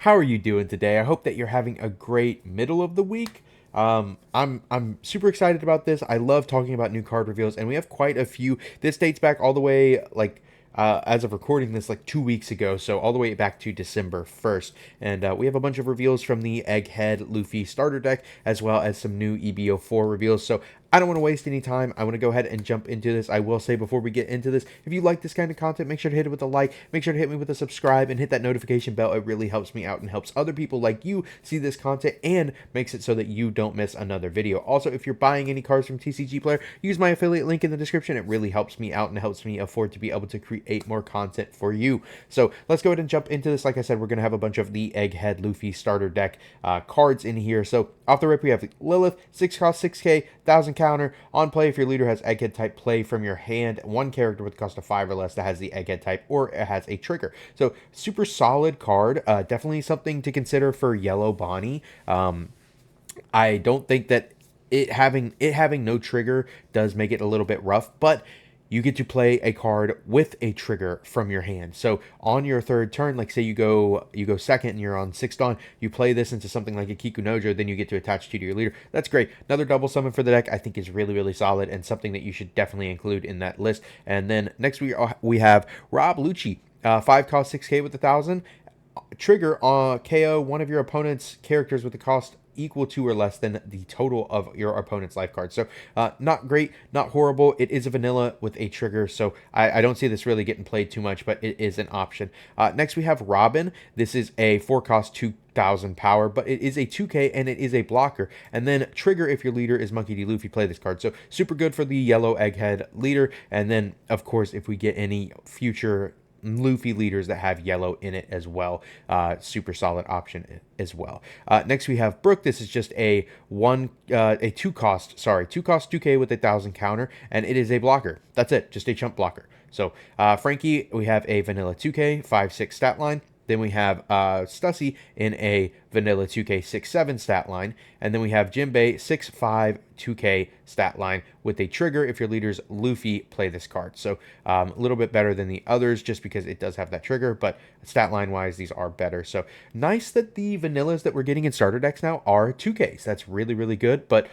How are you doing today? I hope that you're having a great middle of the week. I'm super excited about this. I love talking about new card reveals, and we have quite a few. This dates back all the way as of recording this, like 2 weeks ago, so all the way back to December 1st. And we have a bunch of reveals from the Egghead Luffy starter deck, as well as some new EB04 reveals. So I don't want to waste any time. I want to go ahead and jump into this. I will say before we get into this, if you like this kind of content, make sure to hit it with a like, make sure to hit me with a subscribe, and hit that notification bell. It really helps me out and helps other people like you see this content and makes it so that you don't miss another video. Also, if you're buying any cards from TCG Player, use my affiliate link in the description. It really helps me out and helps me afford to be able to create more content for you. So let's go ahead and jump into this. Like I said, we're going to have a bunch of the Egghead Luffy starter deck cards in here. So off the rip, we have Lilith, 6 cost, 6k, 1000 counter. On play, if your leader has Egghead type, play from your hand one character with cost of 5 or less that has the Egghead type or it has a trigger. So super solid card. Definitely something to consider for yellow Bonney. I don't think that it having no trigger does make it a little bit rough, but you get to play a card with a trigger from your hand. So on your third turn, like say you go second and you're on 6th on, you play this into something like a Kikunojo, then you get to attach 2 to your leader. That's great. Another double summon for the deck I think is really, really solid and something that you should definitely include in that list. And then next we have Rob Lucci, 5 cost 6k with 1000. Trigger KO one of your opponent's characters with the cost equal to or less than the total of your opponent's life cards. So not great, not horrible. It is a vanilla with a trigger, so I don't see this really getting played too much, but it is an option. Next we have Robin. This is a 4 cost 2000 power, but it is a 2k and it is a blocker. And then trigger if your leader is Monkey D. Luffy, play this card. So super good for the yellow Egghead leader. And then of course if we get any future Luffy leaders that have yellow in it as well, super solid option as well. Next we have Brook. This is just a 2 cost 2k with 1000 counter, and it is a blocker. That's it, just a chump blocker. So Frankie, we have a vanilla 2k 5/6 stat line. Then we have Stussy in a vanilla 2k 6/7 stat line. And then we have Jinbei 6/5 2k stat line with a trigger. If your leader's Luffy, play this card. So a little bit better than the others just because it does have that trigger, but stat line wise, these are better. So nice that the vanillas that we're getting in starter decks now are 2ks. That's really, really good. But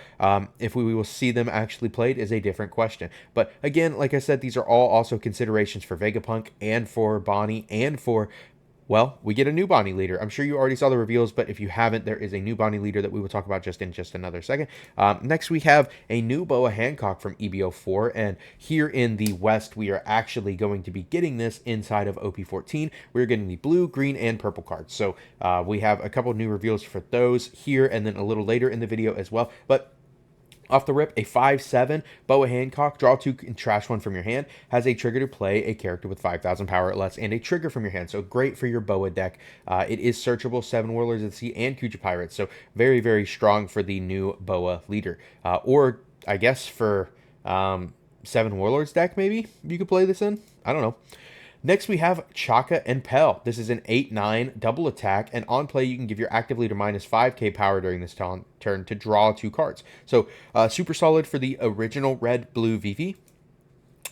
if we will see them actually played is a different question. But again, like I said, these are all also considerations for Vegapunk and for Bonney and for, well, we get a new Bonney leader. I'm sure you already saw the reveals, but if you haven't, there is a new Bonney leader that we will talk about just in another second. Next, we have a new Boa Hancock from EB04, and here in the West, we are actually going to be getting this inside of OP14. We're getting the blue, green, and purple cards. So we have a couple new reveals for those here, and then a little later in the video as well. But off the rip, a 5/7 Boa Hancock, draw 2 and trash 1 from your hand, has a trigger to play a character with 5000 power or less and a trigger from your hand. So great for your Boa deck. It is searchable, 7 Warlords of the Sea and Kuja Pirates. So very, very strong for the new Boa leader. Or I guess for 7 Warlords deck, maybe you could play this in. I don't know. Next, we have Chaka and Pell. This is an 8/9 double attack, and on play, you can give your active leader minus 5k power during this turn to draw 2 cards. So, super solid for the original red-blue Vivi.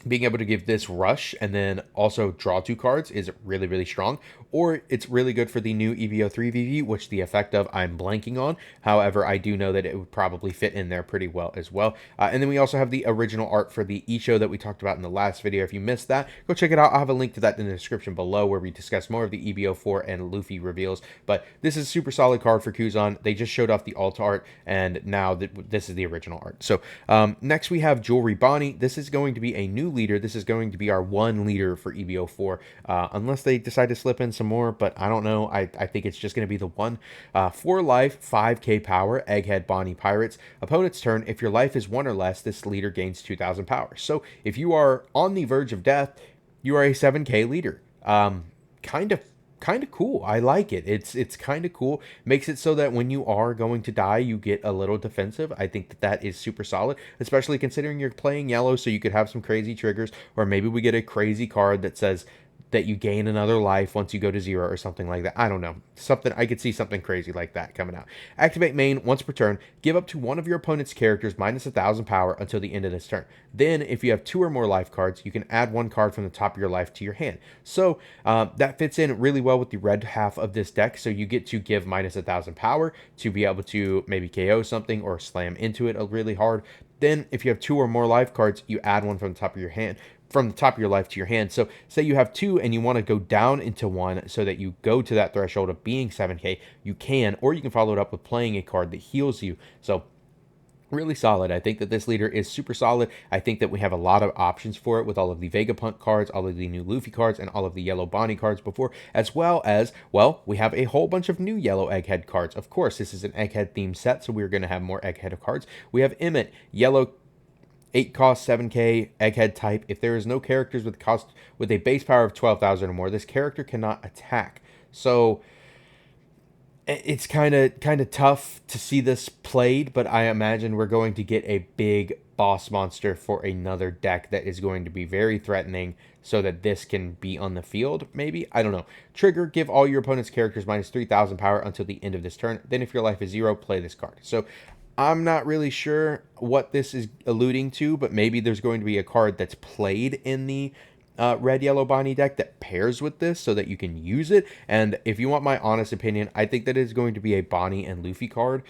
Being able to give this rush and then also draw 2 cards is really, really strong. Or it's really good for the new EB03 VV, which the effect of I'm blanking on. However, I do know that it would probably fit in there pretty well as well. And then we also have the original art for the Isho that we talked about in the last video. If you missed that, go check it out. I'll have a link to that in the description below where we discuss more of the EB04 and Luffy reveals. But this is a super solid card for Kuzan. They just showed off the alt art, and now this is the original art. So next we have Jewelry Bonney. This is going to be a new leader. This is going to be our 1 leader for EB04, unless they decide to slip in some more, but I don't know. I think it's just going to be the 1. 4 life, 5k power, Egghead Bonney Pirates. Opponent's turn, if your life is 1 or less, this leader gains 2000 power. So if you are on the verge of death, you are a 7k leader. Kind of cool. I like it. It's kind of cool. Makes it so that when you are going to die, you get a little defensive. I think that is super solid, especially considering you're playing yellow, so you could have some crazy triggers, or maybe we get a crazy card that says that you gain another life once you go to 0 or something like that. I don't know. Something I could see something crazy like that coming out. Activate main once per turn. Give up to one of your opponent's characters minus 1,000 power until the end of this turn. Then, if you have 2 or more life cards, you can add 1 card from the top of your life to your hand. So that fits in really well with the red half of this deck. So you get to give minus 1,000 power to be able to maybe KO something or slam into it really hard. Then, if you have 2 or more life cards, you add 1 from the top of your hand, from the top of your life to your hand. So say you have 2 and you want to go down into 1 so that you go to that threshold of being 7k, you can, or you can follow it up with playing a card that heals you. So really solid. I think that this leader is super solid. I think that we have a lot of options for it with all of the Vegapunk cards, all of the new Luffy cards, and all of the yellow Bonney cards before, as well as, well, we have a whole bunch of new yellow Egghead cards. Of course, this is an Egghead themed set, so we're going to have more Egghead cards. We have Emmett, yellow 8 cost 7k Egghead type. If there is no characters with a base power of 12,000 or more, this character cannot attack. So it's kind of tough to see this played, but I imagine we're going to get a big boss monster for another deck that is going to be very threatening so that this can be on the field, maybe? I don't know. Trigger, give all your opponent's characters minus 3,000 power until the end of this turn. Then if your life is 0, play this card. So I'm not really sure what this is alluding to, but maybe there's going to be a card that's played in the red yellow Bonney deck that pairs with this so that you can use it. And if you want my honest opinion, I think that it's going to be a Bonney and Luffy card.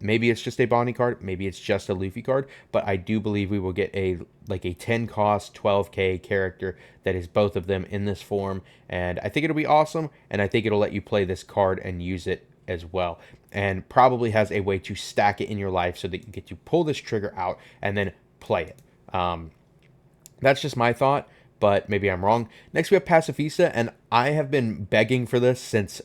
Maybe it's just a Bonney card, maybe it's just a Luffy card, but I do believe we will get a 10 cost 12k character that is both of them in this form, and I think it'll be awesome, and I think it'll let you play this card and use it as well, and probably has a way to stack it in your life so that you get to pull this trigger out and then play it. That's just my thought, but maybe I'm wrong. Next, we have Pacifista, and I have been begging for this since,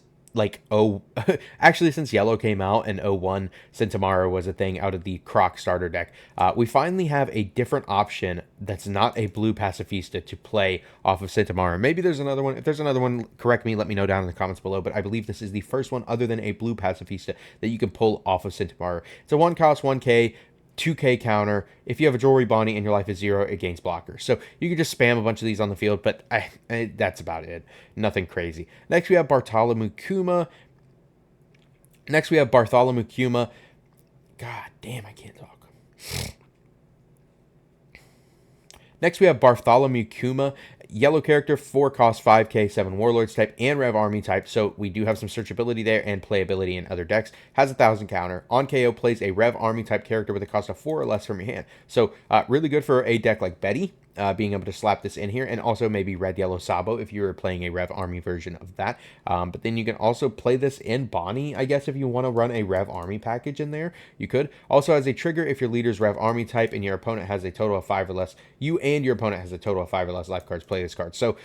actually since Yellow came out and 01, Centimaro was a thing out of the Croc starter deck. We finally have a different option that's not a blue Pacifista to play off of Centimaro. Maybe there's another one. If there's another one, correct me, let me know down in the comments below, but I believe this is the first one other than a blue Pacifista that you can pull off of Centimaro. It's a 1 cost 1k 2k counter. If you have a jewelry Bonney and your life is 0, it gains blockers. So you can just spam a bunch of these on the field, but that's about it. Nothing crazy. Next, we have Bartholomew Kuma. God damn, I can't talk. Next, we have Bartholomew Kuma. Yellow character, 4 cost 5k, 7 warlords type, and Rev Army type, so we do have some searchability there and playability in other decks. Has 1,000 counter. On KO, plays a Rev Army type character with a cost of 4 or less from your hand. So really good for a deck like Betty, being able to slap this in here, and also maybe Red Yellow Sabo if you were playing a Rev Army version of that. But then you can also play this in Bonney, I guess, if you want to run a Rev Army package in there, you could. Also as a trigger, if your leader's Rev Army type and your opponent has a total of 5 or less, you and your opponent has a total of 5 or less life cards, play this card. So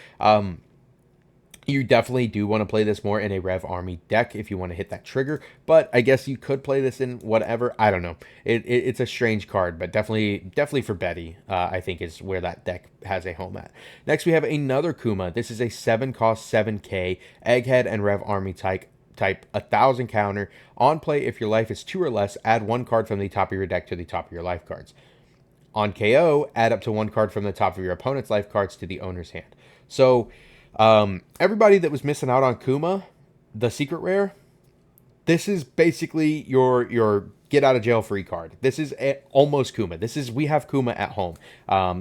you definitely do want to play this more in a Rev Army deck if you want to hit that trigger, but I guess you could play this in whatever. I don't know. It's a strange card, but definitely for Betty, I think is where that deck has a home at. Next, we have another Kuma. This is a 7 cost 7k Egghead and Rev Army type 1,000 counter. On play, if your life is 2 or less, add 1 card from the top of your deck to the top of your life cards. On KO, add up to 1 card from the top of your opponent's life cards to the owner's hand. So everybody that was missing out on Kuma, the secret rare, this is basically your get out of jail free card. This is almost Kuma. We have Kuma at home.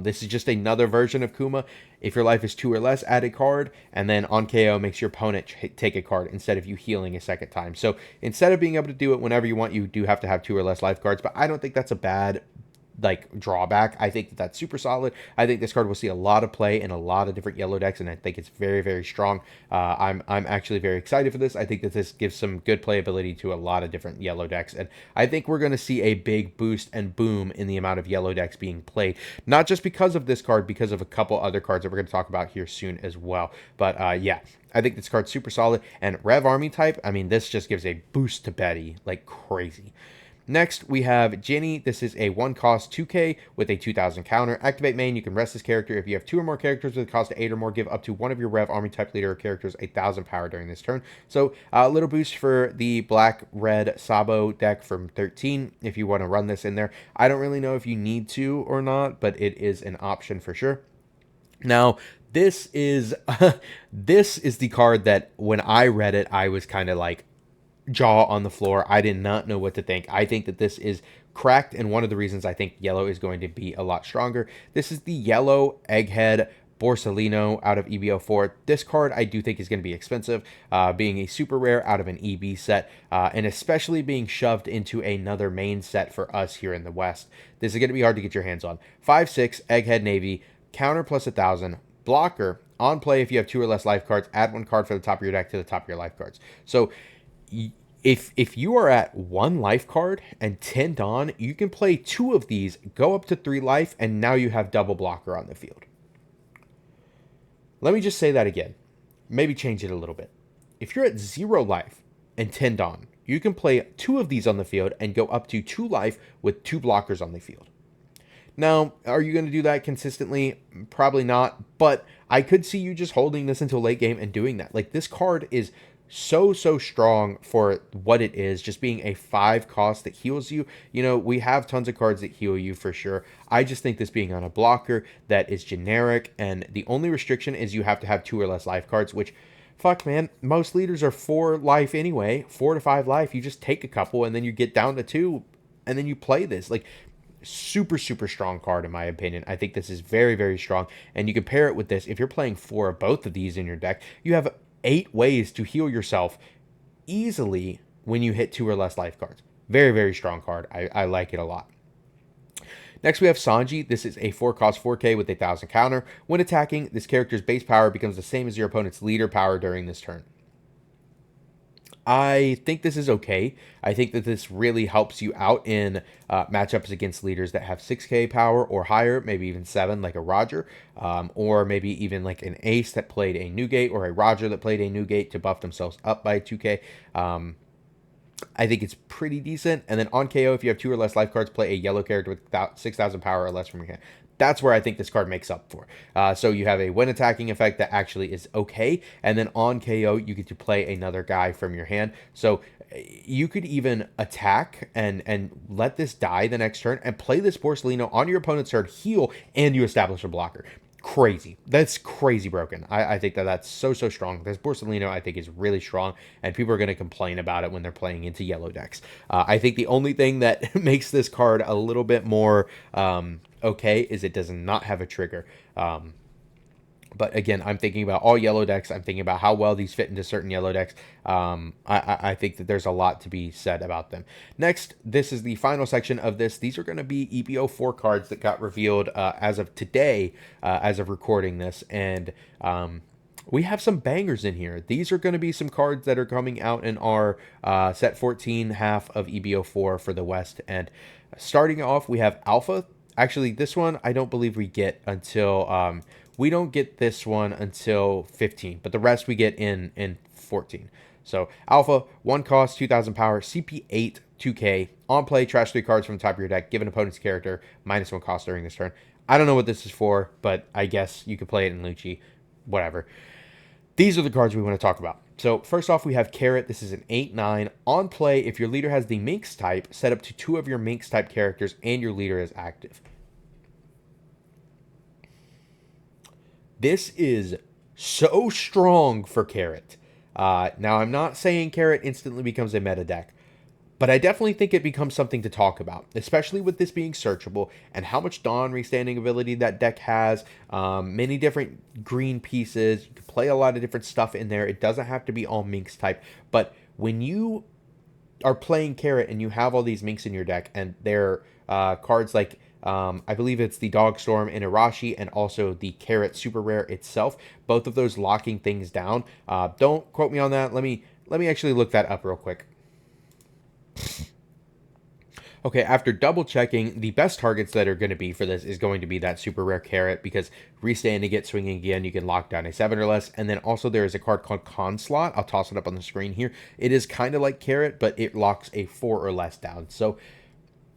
This is just another version of Kuma. If your life is 2 or less, add a card, and then on KO makes your opponent take a card instead of you healing a second time. So instead of being able to do it whenever you want, you do have to have 2 or less life cards, but I don't think that's a bad drawback. I think that's super solid. I think this card will see a lot of play in a lot of different yellow decks, and I think it's very, very strong. I'm actually very excited for this. I think that this gives some good playability to a lot of different yellow decks, and I think we're going to see a big boost and boom in the amount of yellow decks being played, not just because of this card, because of a couple other cards that we're going to talk about here soon as well. But yeah, I think this card's super solid. And Rev Army type, I mean, this just gives a boost to Betty like crazy. Next, we have Jenny. This is a 1 cost 2k with a 2,000 counter. Activate main. You can rest this character. If you have 2 or more characters with a cost of 8 or more, give up to one of your Rev Army type leader characters 1,000 power during this turn. So a little boost for the black-red Sabo deck from 13 if you want to run this in there. I don't really know if you need to or not, but it is an option for sure. Now, This is this is the card that when I read it, I was kind of like jaw on the floor. I did not know what to think. I think that this is cracked, and one of the reasons I think yellow is going to be a lot stronger. This is the yellow Egghead Borsalino out of EB04. This card I do think is going to be expensive, being a super rare out of an EB set, and especially being shoved into another main set for us here in the West. This is going to be hard to get your hands on. 5/6 Egghead Navy, counter plus 1,000, blocker. On play, if you have 2 or less life cards, add 1 card for the top of your deck to the top of your life cards. So if you are at 1 life card and 10 Dawn, you can play 2 of these, go up to 3 life, and now you have double blocker on the field. Let me just say that again. Maybe change it a little bit. If you're at 0 life and 10 Dawn, you can play 2 of these on the field and go up to 2 life with 2 blockers on the field. Now, are you going to do that consistently? Probably not, but I could see you just holding this until late game and doing that. Like, this card is so strong for what it is, just being a 5 cost that heals you. You know, we have tons of cards that heal you for sure. I just think this being on a blocker that is generic, and the only restriction is you have to have 2 or less life cards, which, fuck man, most leaders are 4 life anyway, 4 to 5 life. You just take a couple and then you get down to 2 and then you play this. Like, super strong card in my opinion. I think this is very strong, and you can pair it with this. If you're playing 4 of both of these in your deck, you have 8 ways to heal yourself easily when you hit 2 or less life cards. Very strong card. I like it a lot. Next, we have Sanji. This is a 4 cost 4K with a 1,000 counter. When attacking, this character's base power becomes the same as your opponent's leader power during this turn. I think this is okay. I think that this really helps you out in matchups against leaders that have 6K power or higher, maybe even 7, like a Roger, or maybe even like an Ace that played a Newgate, or a Roger that played a Newgate to buff themselves up by 2K. I think it's pretty decent. And then on KO, if you have 2 or less life cards, play a yellow character with 6,000 power or less from your hand. That's where I think this card makes up for. So you have a when attacking effect that actually is okay, and then on KO, you get to play another guy from your hand. So you could even attack and let this die the next turn and play this Borsalino on your opponent's turn, heal, and you establish a blocker. Crazy. That's crazy broken. I think that that's so strong. This Borsalino, I think, is really strong, and people are going to complain about it when they're playing into yellow decks. I think the only thing that makes this card a little bit more okay is it does not have a trigger. But again, I'm thinking about all yellow decks. I'm thinking about how well these fit into certain yellow decks. I think that there's a lot to be said about them. Next, this is the final section of this. These are going to be EB04 cards that got revealed as of today, as of recording this. And we have some bangers in here. These are going to be some cards that are coming out in our set 14 half of EB04 for the West. And starting off, we have Alpha. Actually, this one I don't believe we get until... we don't get this one until 15, but the rest we get in 14. So Alpha, 1 cost, 2,000 power, CP8, 2K. On play, trash 3 cards from the top of your deck. Give an opponent's character -1 cost during this turn. I don't know what this is for, but I guess you could play it in Lucci. Whatever. These are the cards we want to talk about. So first off, we have Carrot. This is an 8/9. On play, if your leader has the Minx type, set up to 2 of your Minx type characters and your leader is active. This is so strong for Carrot. Now, I'm not saying Carrot instantly becomes a meta deck, but I definitely think it becomes something to talk about, especially with this being searchable and how much Dawn restanding ability that deck has. Many different green pieces. You can play a lot of different stuff in there. It doesn't have to be all Minx type, but when you are playing Carrot and you have all these Minx in your deck, and they're cards like... I believe it's the Dogstorm in Irashi and also the Carrot Super Rare itself. Both of those locking things down. Don't quote me on that. Let me actually look that up real quick. Okay, after double checking, the best targets that are going to be for this is going to be that Super Rare Carrot, because restanding it, swinging again, you can lock down a 7 or less. And then also there is a card called Conslot. I'll toss it up on the screen here. It is kind of like Carrot, but it locks a 4 or less down. So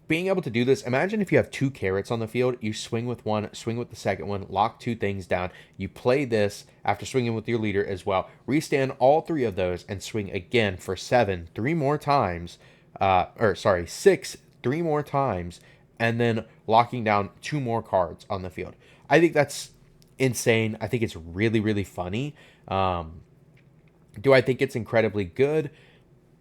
being able to do this, imagine if you have 2 Carrots on the field, you swing with one, swing with the second one, lock 2 things down, you play this after swinging with your leader as well, restand all 3 of those, and swing again for 7, 3 more times, 6, 3 more times, and then locking down 2 more cards on the field. I think that's insane. I think it's really, really funny. Do I think it's incredibly good?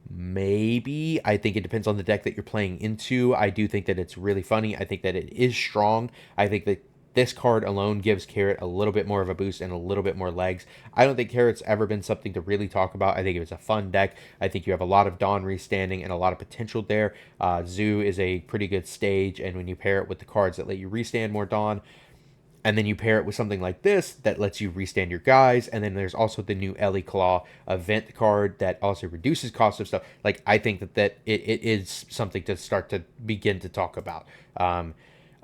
Maybe. I think it depends on the deck that you're playing into. I do think that it's really funny. I think that it is strong. I think that this card alone gives Carrot a little bit more of a boost and a little bit more legs. I don't think Carrot's ever been something to really talk about. I think it was a fun deck. I think you have a lot of Dawn restanding and a lot of potential there. Zoo is a pretty good stage, and when you pair it with the cards that let you restand more Dawn, and then you pair it with something like this that lets you restand your guys, and then there's also the new Ellie Claw event card that also reduces cost of stuff. Like, I think that it is something to start to begin to talk about.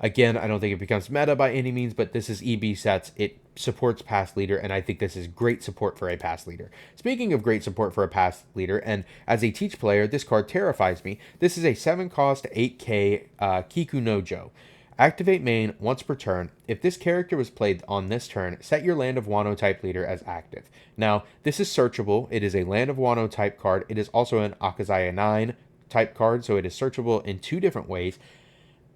Again, I don't think it becomes meta by any means, but this is EB sets. It supports Pass Leader, and I think this is great support for a Pass Leader. Speaking of great support for a Pass Leader, and as a Teach player, this card terrifies me. This is a 7 cost 8k Kiku no Jo. Activate main once per turn. If this character was played on this turn, set your Land of Wano type leader as active. Now, this is searchable. It is a Land of Wano type card. It is also an Akazaya 9 type card, so it is searchable in 2 different ways.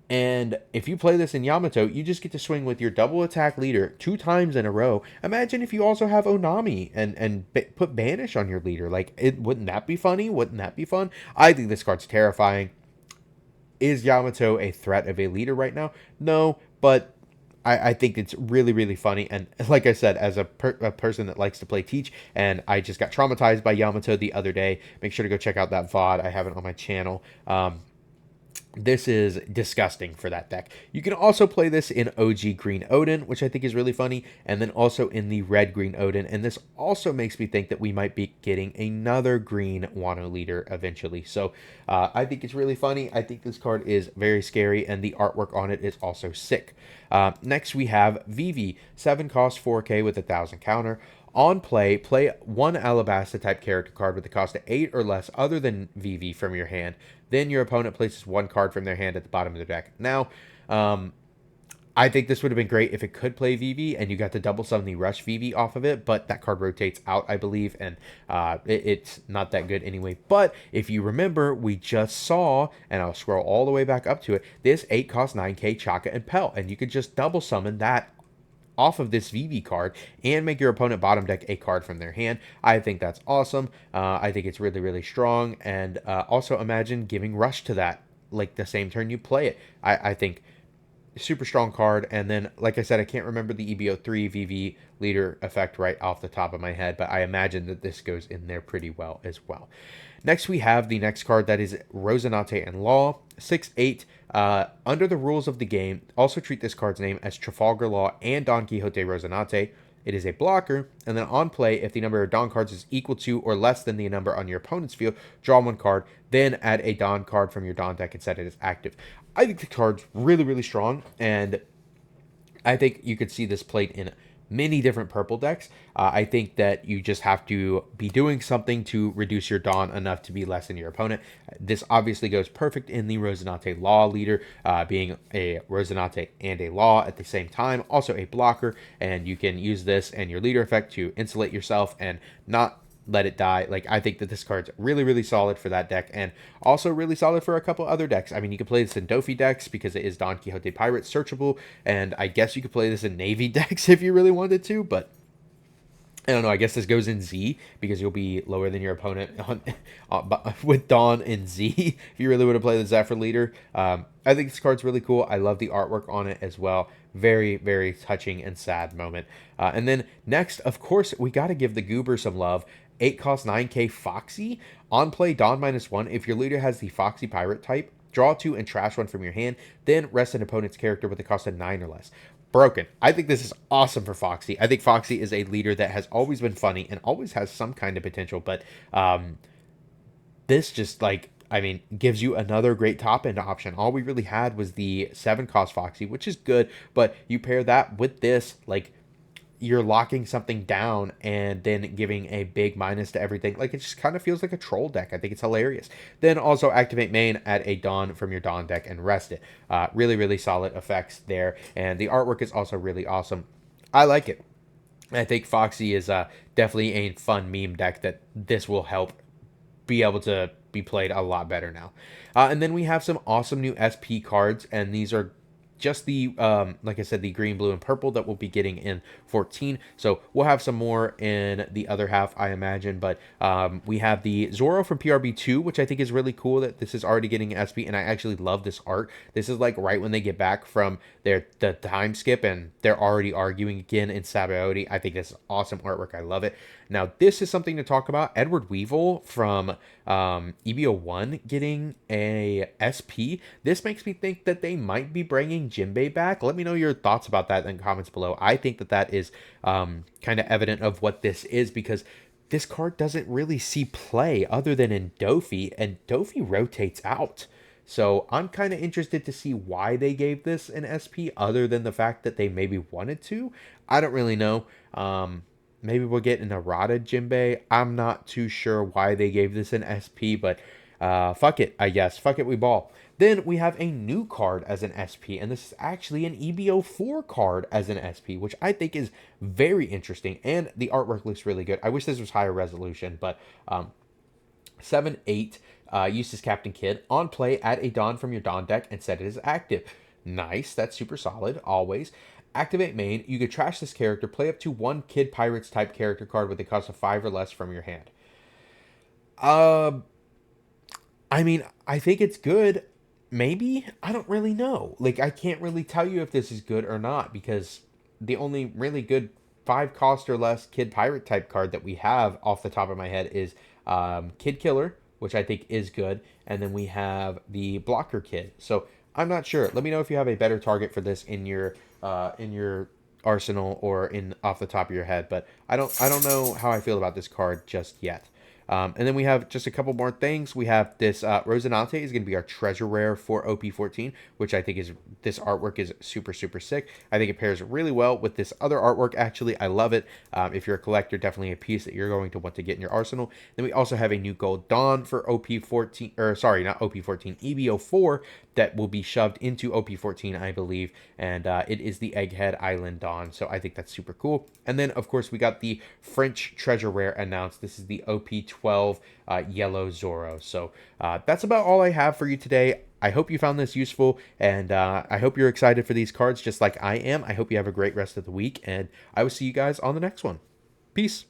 And if you play this in Yamato, you just get to swing with your double attack leader 2 times in a row. Imagine if you also have Onami and put Banish on your leader. Like, wouldn't that be funny? Wouldn't that be fun? I think this card's terrifying. Is Yamato a threat of a leader right now? No, but I think it's really, really funny. And like I said, as a person that likes to play Teach, and I just got traumatized by Yamato the other day, make sure to go check out that VOD. I have it on my channel. This is disgusting for that deck. You can also play this in OG Green Odin, which I think is really funny, and then also in the Red Green Odin. And this also makes me think that we might be getting another green Wano leader eventually. So I think it's really funny. I think this card is very scary, and the artwork on it is also sick. Next, we have Vivi, 7 cost 4k with 1,000 counter. On play, play 1 Alabasta type character card with a cost of 8 or less other than Vivi from your hand. Then your opponent places 1 card from their hand at the bottom of their deck. Now, I think this would have been great if it could play Vivi and you got to double summon the Rush Vivi off of it, but that card rotates out, I believe, and it's not that good anyway. But if you remember, we just saw, and I'll scroll all the way back up to it, this 8 cost 9k Chaka and Pelt, and you could just double summon that off of this VV card and make your opponent bottom deck a card from their hand. I think that's awesome. I think it's really, really strong. And also imagine giving Rush to that like the same turn you play it. I think super strong card. And then, like I said, I can't remember the EB03 VV leader effect right off the top of my head, but I imagine that this goes in there pretty well as well. Next, we have the next card that is Rosinante and Law, 6/8. Under the rules of the game, also treat this card's name as Trafalgar Law and Don Quixote Rosinante. It is a blocker, and then on play, if the number of Don cards is equal to or less than the number on your opponent's field, draw 1 card, then add a Don card from your Don deck and set it as active. I think the card's really, really strong, and I think you could see this played in many different purple decks. I think that you just have to be doing something to reduce your Dawn enough to be less than your opponent. This obviously goes perfect in the Rosinante Law leader, being a Rosinante and a Law at the same time. Also a blocker, and you can use this and your leader effect to insulate yourself and not let it die. Like, I think that this card's really, really solid for that deck, and also really solid for a couple other decks. I mean, you can play this in Dofi decks because it is Don Quixote Pirate searchable, and I guess you could play this in Navy decks if you really wanted to, but I don't know. I guess this goes in Z because you'll be lower than your opponent with Dawn in Z if you really want to play the Zephyr leader. I think this card's really cool. I love the artwork on it as well. Very, very touching and sad moment. And then next, of course, we got to give the Goober some love. 8 cost 9k Foxy. On play, Dawn -1. If your leader has the Foxy Pirate type, draw 2 and trash 1 from your hand. Then rest an opponent's character with a cost of 9 or less. Broken. I think this is awesome for Foxy. I think Foxy is a leader that has always been funny and always has some kind of potential, but this just, like, I mean, gives you another great top end option. All we really had was the 7 cost Foxy, which is good, but you pair that with this, like, you're locking something down and then giving a big minus to everything. Like, it just kind of feels like a troll deck. I think it's hilarious. Then also activate main, add a Dawn from your Dawn deck and rest it. Really, really solid effects there. And the artwork is also really awesome. I like it. I think Foxy is definitely a fun meme deck that this will help be able to be played a lot better now. And then we have some awesome new SP cards, and these are just the like I said, the green, blue, and purple that we'll be getting in 14. So we'll have some more in the other half, I imagine. But we have the Zoro from PRB2, which I think is really cool that this is already getting an SP, and I actually love this art. This is like right when they get back from the time skip and they're already arguing again in Sabaody. I think this is awesome artwork. I love it. Now, this is something to talk about. Edward Weevil from EB01 getting a SP. This makes me think that they might be bringing Jinbei back. Let me know your thoughts about that in the comments below. I think that that is kind of evident of what this is, because this card doesn't really see play other than in Dofi, and Dofi rotates out. So I'm kind of interested to see why they gave this an SP other than the fact that they maybe wanted to. I don't really know. Maybe we'll get an errata Jinbei. I'm not too sure why they gave this an SP, but fuck it, I guess. Fuck it, we ball. Then we have a new card as an SP, and this is actually an EB04 card as an SP, which I think is very interesting, and the artwork looks really good. I wish this was higher resolution, but 7/8, used as Captain Kidd. On play, add a Dawn from your Dawn deck and set it as active. Nice, that's super solid, always. Activate main, you could trash this character, play up to one Kid Pirates type character card with a cost of 5 or less from your hand. I mean, I think it's good. Maybe? I don't really know. Like, I can't really tell you if this is good or not, because the only really good 5 cost or less Kid Pirate type card that we have off the top of my head is Kid Killer, which I think is good, and then we have the Blocker Kid. So I'm not sure. Let me know if you have a better target for this in your arsenal or in off the top of your head. But I don't know how I feel about this card just yet. And then we have just a couple more things. We have this Rosinante is going to be our treasure rare for OP14, which I think is, this artwork is super, super sick. I think it pairs really well with this other artwork. Actually, I love it. If you're a collector, definitely a piece that you're going to want to get in your arsenal. Then we also have a new gold Dawn for OP14, or sorry, not OP14, EB04, that will be shoved into OP14, I believe. And it is the Egghead Island Dawn. So I think that's super cool. And then, of course, we got the French treasure rare announced. This is the OP12 Yellow Zoro. So that's about all I have for you today. I hope you found this useful, and I hope you're excited for these cards just like I am. I hope you have a great rest of the week, and I will see you guys on the next one. Peace.